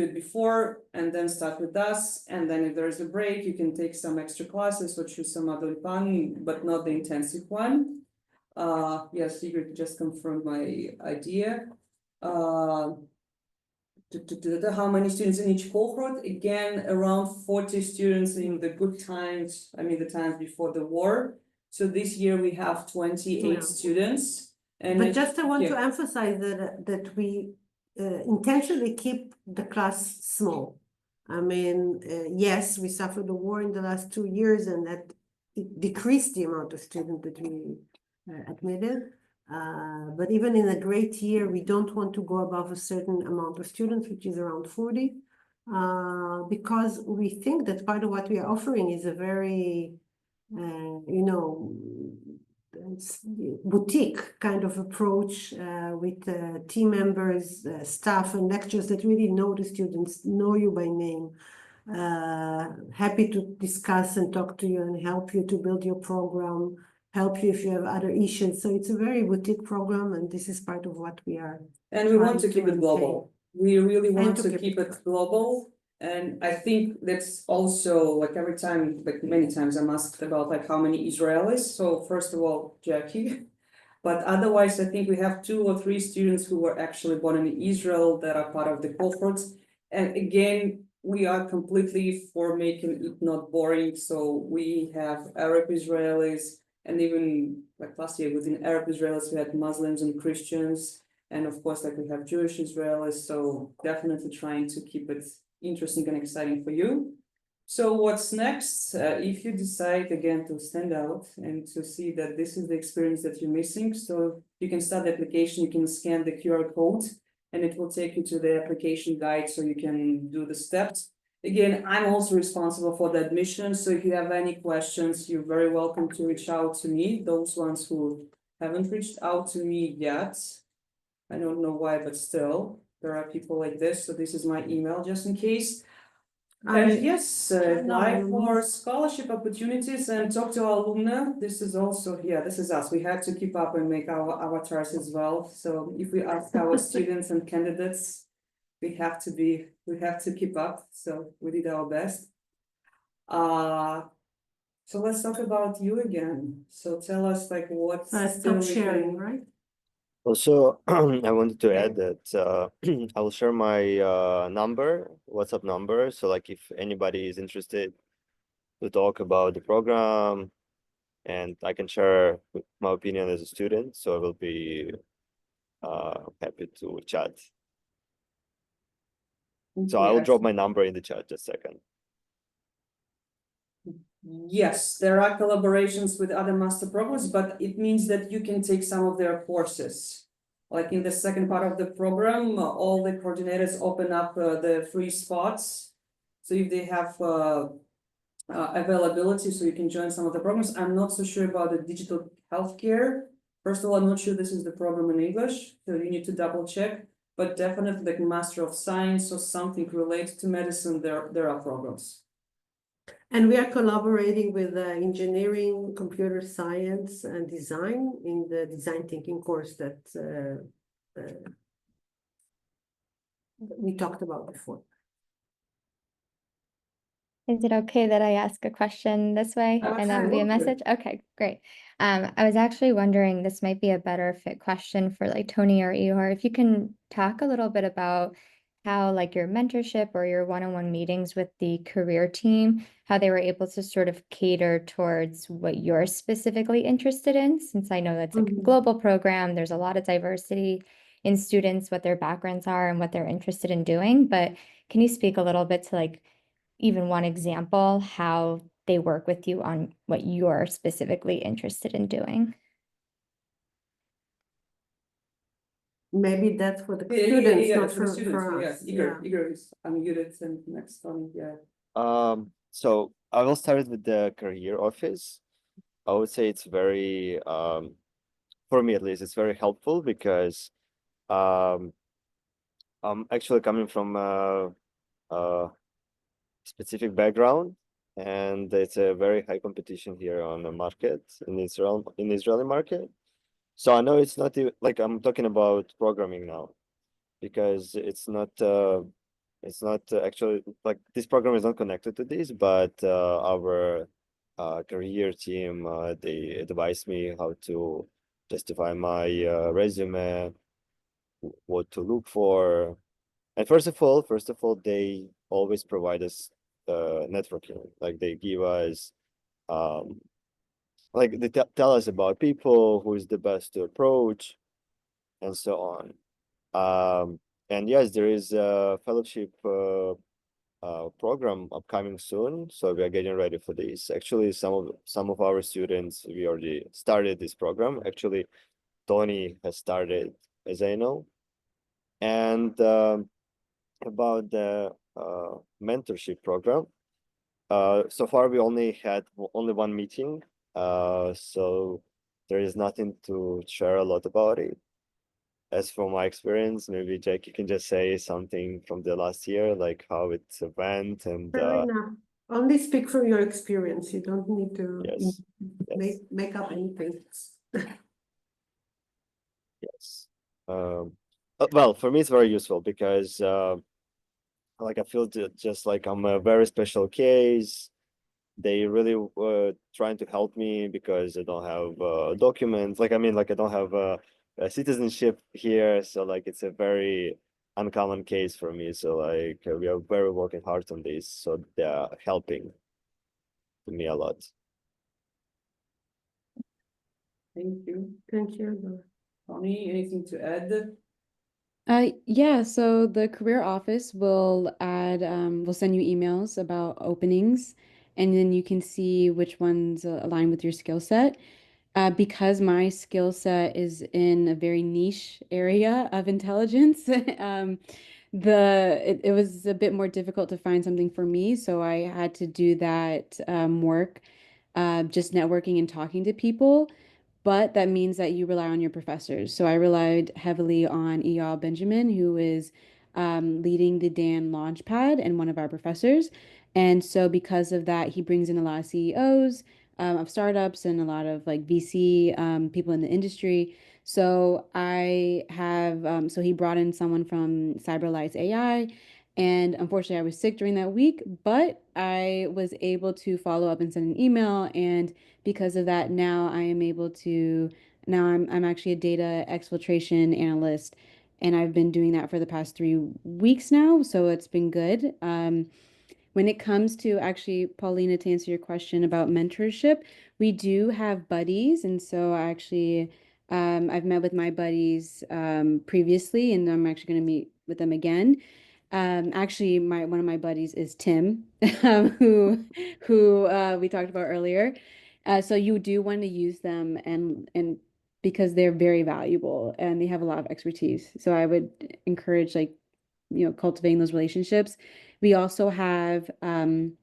it before and then start with us. And then if there's a break, you can take some extra classes or choose some other Ulpan, but not the intensive one. Yes, Sigrid just confirmed my idea. How many students in each cohort? Again, around 40 students in the good times, I mean the times before the war. So this year we have 28 students. And but just I want to emphasize that we intentionally keep the class small. I mean, yes, we suffered the war in the last 2 years, and that it decreased the amount of students that we admitted. But even in a great year, we don't want to go above a certain amount of students, which is around 40, because we think that part of what we are offering is a very, boutique kind of approach with team members, staff, and lecturers that really know the students, know you by name, happy to discuss and talk to you and help you to build your program, help you if you have other issues. So it's a very boutique program, and this is part of what we are. And we want to keep it global. We really want to keep it global. And I think that's also, like, every time, like many times I'm asked about like how many Israelis. So first of all, Jackie, but otherwise I think we have 2 or 3 students who were actually born in Israel that are part of the cohorts. And again, we are completely for making it not boring. So we have Arab Israelis, and even like last year within Arab Israelis, we had Muslims and Christians. And of course, like we have Jewish Israelis. So definitely trying to keep it interesting and exciting for you. So what's next? If you decide again to stand out and to see that this is the experience that you're missing, so you can start the application, you can scan the QR code, and it will take you to the application guide so you can do the steps. Again, I'm also responsible for the admission, so if you have any questions, you're very welcome to reach out to me. Those ones who haven't reached out to me yet, I don't know why, but still, there are people like this, so this is my email just in case. And yes, apply no, for scholarship opportunities and talk to our alumni. This is also, this is us. We had to keep up and make our avatars as well. So if we ask our students and candidates, we have to keep up. So we did our best. So let's talk about you again. So tell us like what's still stop sharing, missing. right? Also, I wanted to add that I will share my WhatsApp number. So like if anybody is interested to talk about the program, and I can share my opinion as a student, so I will be happy to chat. So I will Yes. drop my number in the chat just a second. Yes, there are collaborations with other master programs, but it means that you can take some of their courses. Like in the second part of the program, all the coordinators open up the free spots. So if they have availability, so you can join some of the programs. I'm not so sure about the digital healthcare. First of all, I'm not sure this is the program in English, so you need to double check. But definitely like Master of Science or something related to medicine, there are programs. And we are collaborating with engineering, computer science, and design in the design thinking course that we talked about before. Is it okay that I ask a question this way and that via message? Okay, great. I was actually wondering, this might be a better fit question for like Tony or Ihor, if you can talk a little bit about how like your mentorship or your one-on-one meetings with the career team, how they were able to sort of cater towards what you're specifically interested in, since I know that's like a global program, there's a lot of diversity in students, what their backgrounds are and what they're interested in doing. But can you speak a little bit to like even one example, how they work with you on what you're specifically interested in doing? Maybe that's for the students, not for us. Yes, Igor is unmuted and next one, So I will start with the career office. I would say it's very for me at least, it's very helpful because I'm actually coming from a specific background, and it's a very high competition here on the market in Israeli market. So I know it's not like I'm talking about programming now, because it's not actually like this program is not connected to this, but our career team they advised me how to justify my resume, what to look for, and first of all, they always provide us networking. Like they give us like they tell us about people who is the best to approach, and so on. And yes, there is a fellowship program upcoming soon, so we are getting ready for this. Actually, some of our students, we already started this program. Actually, Tony has started, as I know. And about the mentorship program, so far we only had one meeting, so there is nothing to share a lot about it. As for my experience, maybe Jackie can just say something from the last year, like how it went, and Fair enough. Only speak from your experience. You don't need to yes. make up anything. Yes. Well, for me, it's very useful because like I feel just like I'm a very special case. They really were trying to help me because I don't have documents. Like I mean, like I don't have a citizenship here, so like it's a very uncommon case for me. So like we are very working hard on this, so they're helping me a lot. Thank you. Thank you. Tony, anything to add? Yeah, so the career office will will send you emails about openings, and then you can see which ones align with your skill set. Because my skill set is in a very niche area of intelligence, it was a bit more difficult to find something for me, so I had to do that work, just networking and talking to people. But that means that you rely on your professors. So I relied heavily on Eyal Benjamin, who is leading the Dan Launchpad and one of our professors. And so because of that, he brings in a lot of CEOs of startups and a lot of like VC people in the industry. So so he brought in someone from CyberLights AI. And unfortunately, I was sick during that week, but I was able to follow up and send an email. And because of that, now I'm actually a data exfiltration analyst, and I've been doing that for the past 3 weeks now. So it's been good. When it comes to actually, Paulina, to answer your question about mentorship, we do have buddies. And so I've met with my buddies previously, and I'm actually going to meet with them again. Actually, one of my buddies is Tim, who we talked about earlier. So you do want to use them and because they're very valuable and they have a lot of expertise. So I would encourage cultivating those relationships. We also have the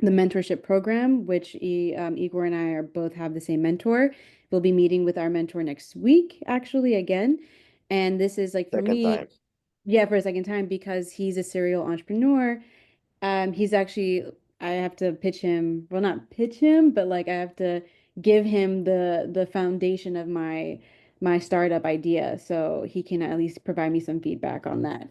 mentorship program, which Igor and I both have the same mentor. We'll be meeting with our mentor next week, actually, again. And this is like for Second me, time. yeah, for a second time, because he's a serial entrepreneur. He's actually, I have to pitch him, well, not pitch him, but like I have to give him the foundation of my startup idea so he can at least provide me some feedback on that.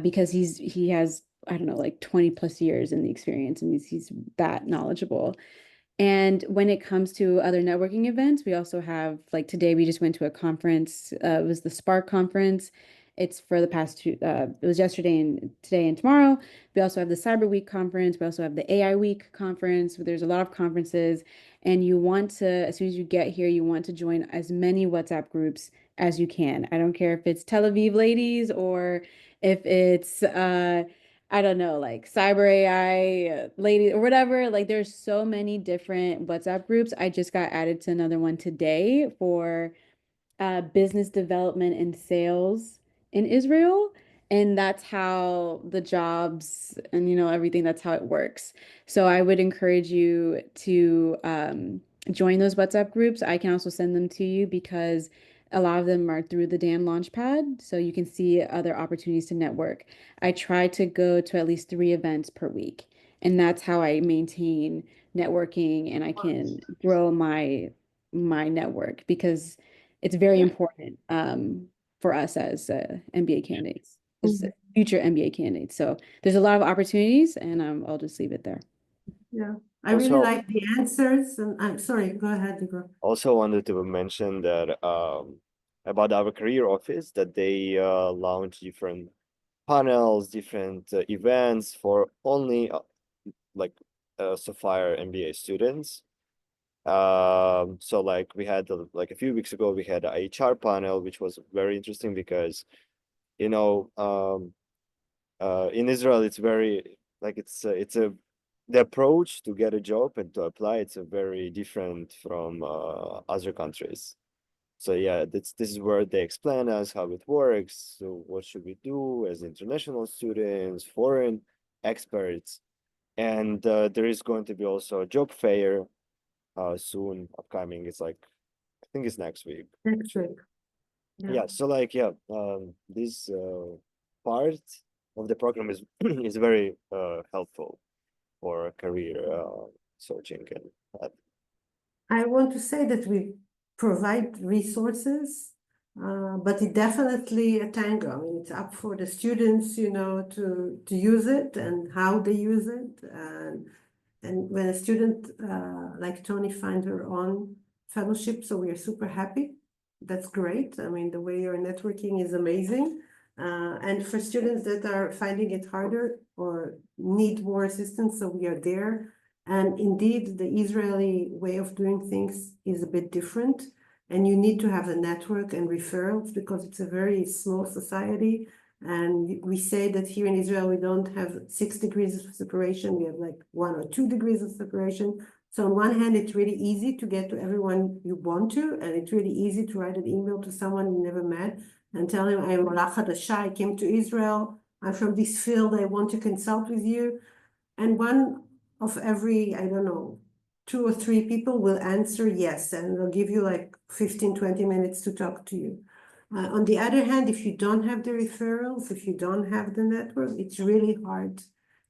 Because he has, I don't know, like 20 plus years in the experience, and he's that knowledgeable. And when it comes to other networking events, we also have, like today, we just went to a conference. It was the Spark conference. It's for the past it was yesterday and today and tomorrow. We also have the Cyber Week conference. We also have the AI Week conference. There's a lot of conferences. And you want to, as soon as you get here, you want to join as many WhatsApp groups as you can. I don't care if it's Tel Aviv ladies or if it's, I don't know, like cyber AI lady or whatever. Like there's so many different WhatsApp groups. I just got added to another one today for business development and sales in Israel. And that's how the jobs and everything, that's how it works. So I would encourage you to join those WhatsApp groups. I can also send them to you because a lot of them are through the Dan Launchpad, so you can see other opportunities to network. I try to go to at least 3 events per week, and that's how I maintain networking and I can grow my network, because it's very important for us as MBA candidates, as future MBA candidates. So there's a lot of opportunities, and I'll just leave it there. Yeah, I really Also- like the answers, and I'm sorry, go ahead, Igor. Also wanted to mention that about our career office, that they launch different panels, different events for only Sofaer MBA students. So like we had like a few weeks ago, we had a HR panel, which was very interesting because in Israel it's very like the approach to get a job and to apply, it's a very different from other countries. So yeah, this is where they explain us how it works. So what should we do as international students, foreign experts, and there is going to be also a job fair soon upcoming. It's like, I think it's next week. Next week. Yeah, so like this part of the program is is very helpful for career searching and that. I want to say that we provide resources, but it definitely a tango. I mean, it's up for the students, to use it and how they use it. And when a student like Tony finds her own fellowship, so we are super happy. That's great. I mean, the way you're networking is amazing. And for students that are finding it harder or need more assistance, so we are there. And indeed, the Israeli way of doing things is a bit different. And you need to have a network and referrals because it's a very small society. And we say that here in Israel, we don't have 6 degrees of separation. We have like 1 or 2 degrees of separation. So on one hand, it's really easy to get to everyone you want to, and it's really easy to write an email to someone you never met and tell him, I'm Ola Chadasha, I came to Israel, I'm from this field, I want to consult with you. And one of every, I don't know, 2 or 3 people will answer yes, and they'll give you like 15, 20 minutes to talk to you. On the other hand, if you don't have the referrals, if you don't have the network, it's really hard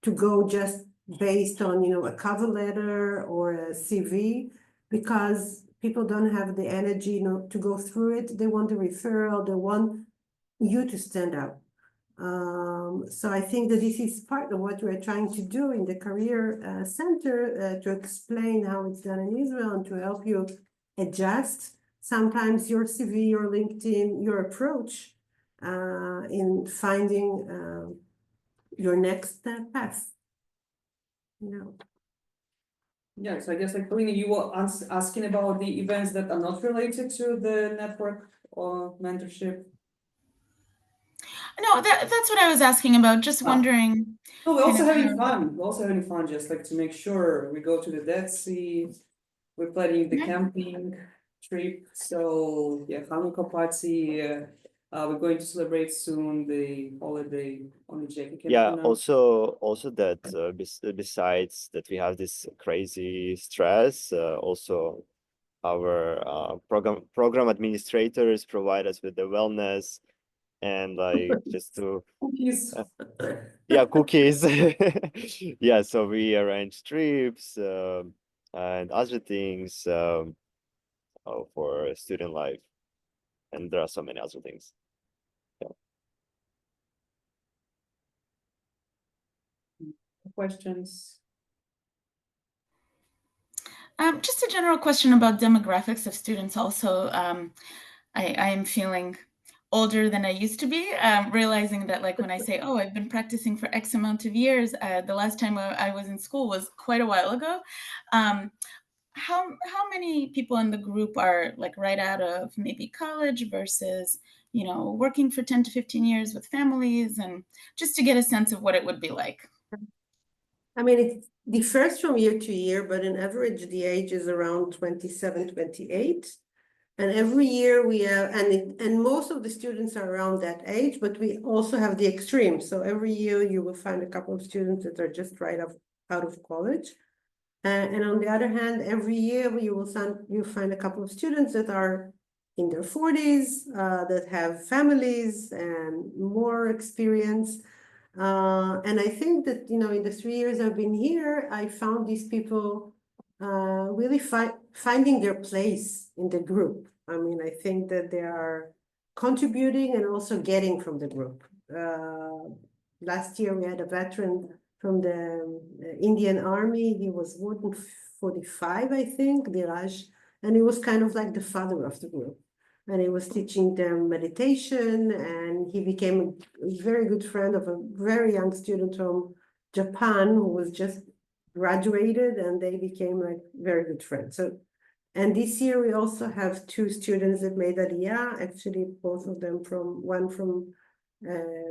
to go just based on, a cover letter or a CV, because people don't have the energy, to go through it. They want a referral. They want you to stand out. So I think that this is part of what we're trying to do in the Career Center, to explain how it's done in Israel and to help you adjust sometimes your CV, your LinkedIn, your approach in finding your next path. Yeah, so I guess like Polina, you were asking about the events that are not related to the network or mentorship. No, that's what I was asking about. Just wondering. No, we're kind also of having how- fun. We're also having fun, just like to make sure we go to the Dead Sea. We're planning the Nice. camping trip. So yeah, Hanukkah party. We're going to celebrate soon the holiday on the Jackie can Yeah, pronounce. also that besides that we have this crazy stress, also our program administrators provide us with the wellness and like just to Cookies. yeah, cookies. Yeah, so we arrange trips and other things for student life, and there are so many other things. Questions? Just a general question about demographics of students also. I am feeling older than I used to be, realizing that like when I say, oh, I've been practicing for X amount of years, the last time I was in school was quite a while ago. How many people in the group are like right out of maybe college versus, working for 10 to 15 years with families, and just to get a sense of what it would be like? I mean, it differs from year to year, but on average, the age is around 27, 28. And every year we have, and most of the students are around that age, but we also have the extreme. So every year you will find a couple of students that are just out of college. And on the other hand, every year you find a couple of students that are in their 40s, that have families and more experience. And I think that, in the 3 years I've been here, I found these people really finding their place in the group. I mean, I think that they are contributing and also getting from the group. Last year we had a veteran from the Indian Army. He was more than 45, I think, Diraj, and he was kind of like the father of the group. And he was teaching them meditation, and he became a very good friend of a very young student from Japan who was just graduated, and they became like very good friends. So, and this year we also have 2 students that made Aliyah, actually both of them one from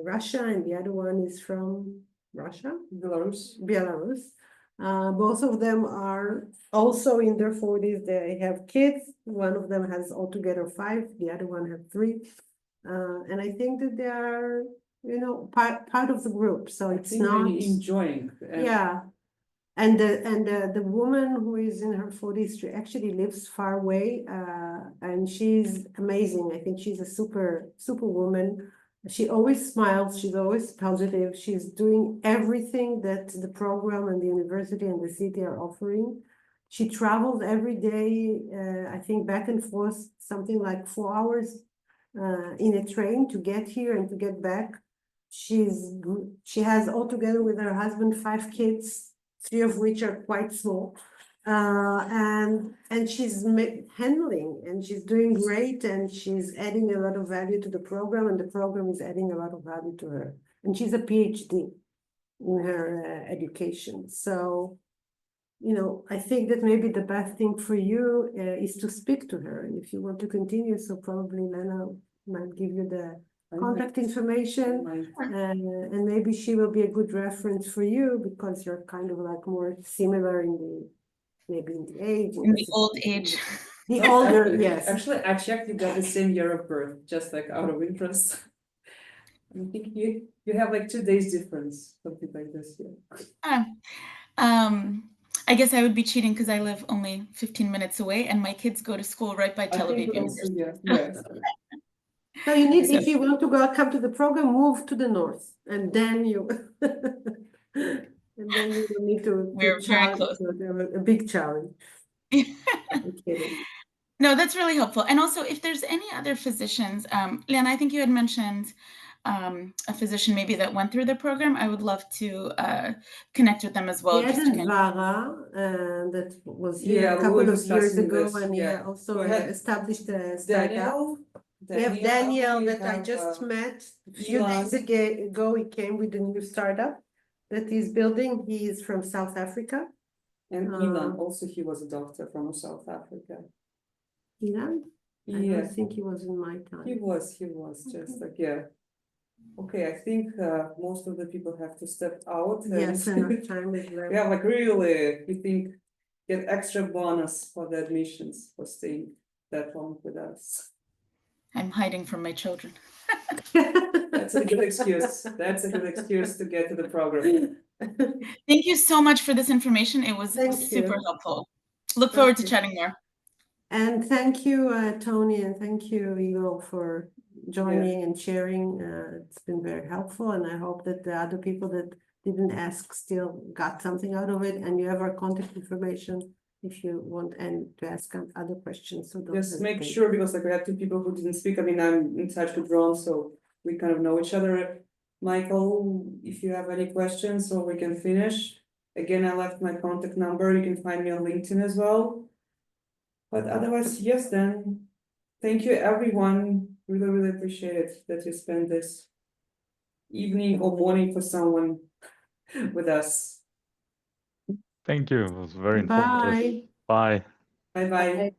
Russia, and the other one is from Belarus. Both of them are also in their 40s. They have kids. One of them has altogether 5, the other one have 3. And I think that they are, part of the group. So it's not really enjoying. Yeah. And the woman who is in her 40s, she actually lives far away, and she's amazing. I think she's a super woman. She always smiles. She's always positive. She's doing everything that the program and the university and the city are offering. She travels every day, I think back and forth, something like 4 hours in a train to get here and to get back. She has altogether with her husband 5 kids, 3 of which are quite small. And she's handling, and she's doing great, and she's adding a lot of value to the program, and the program is adding a lot of value to her. And she's a PhD in her education. So, I think that maybe the best thing for you is to speak to her. And if you want to continue, so probably Lena might give you the contact information, and maybe she will be a good reference for you because you're kind of like more similar in the age. In the old age. The older, yes. Actually, I checked, you got the same year of birth, just like out of interest. I think you have like 2 days difference, something like this. Yeah. I guess I would be cheating because I live only 15 minutes away, and my kids go to school right by Tel Aviv University. Yes. So you need, if you want to come to the program, move to the north, and then you, and then you will need to We're very challenge, close. a big challenge. I'm kidding. No, that's really helpful. And also, if there's any other physicians, Liana, I think you had mentioned a physician maybe that went through the program. I would love to connect with them as well. Yes, just to and kind Vara, that was here Yeah, a we couple were of years discussing ago, this, and he yeah. also We had established a startup. We have Daniel that I just met a few days ago. He came with a new startup that he's building. He is from South Africa. And Ilan, also he was a doctor from South Africa. Ilan? I Yeah, don't think he was in my time. he was just like, yeah. Okay, I think most of the people have to step out. Yes, and enough time is left. we have like really, you think, get extra bonus for the admissions for staying that long with us. I'm hiding from my children. That's a good excuse. That's a good excuse to get to the program. Thank you so much for this information. It was super helpful. Look forward to chatting more. And thank you, Tony, and thank you, Igor, for joining and sharing. It's been very helpful, and I hope that the other people that didn't ask still got something out of it. And you have our contact information if you want and to ask other questions. So don't Just make hesitate. sure, because like we had two people who didn't speak. I mean, I'm in touch with Ron, so we kind of know each other. Michael, if you have any questions, so we can finish. Again, I left my contact number. You can find me on LinkedIn as well. But otherwise, yes, then thank you, everyone. Really, really appreciate it that you spend this evening or morning for someone with us. Thank you. It was very informative. Bye. Bye bye.